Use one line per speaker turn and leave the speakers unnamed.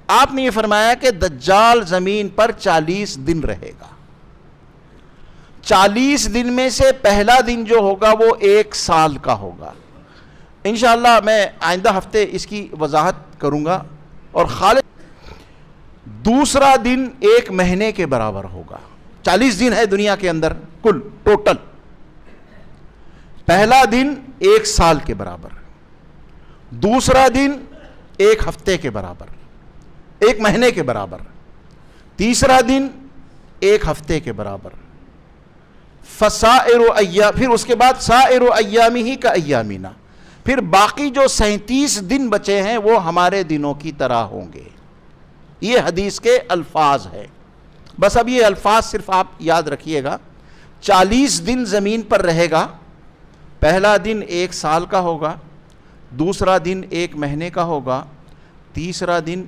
آپ نے یہ فرمایا کہ دجال زمین پر 40 دن رہے گا. 40 دن میں سے پہلا دن جو ہوگا وہ 1 سال کا ہوگا. انشاءاللہ میں آئندہ ہفتے اس کی وضاحت کروں گا. اور خالص دوسرا دن 1 مہینے کے برابر ہوگا. 40 دن ہے دنیا کے اندر کل ٹوٹل. پہلا دن 1 سال کے برابر, دوسرا دن 1 ہفتے کے برابر, 1 مہینے کے برابر, تیسرا دن 1 ہفتے کے برابر. فسائر ایام, پھر اس کے بعد سائر ایامہ کا ایامنا, پھر باقی جو 37 دن بچے ہیں وہ ہمارے دنوں کی طرح ہوں گے. یہ حدیث کے الفاظ ہیں. بس اب یہ الفاظ صرف آپ یاد رکھیے گا. 40 دن زمین پر رہے گا. پہلا دن 1 سال کا ہوگا, دوسرا دن 1 مہینے کا ہوگا, تیسرا دن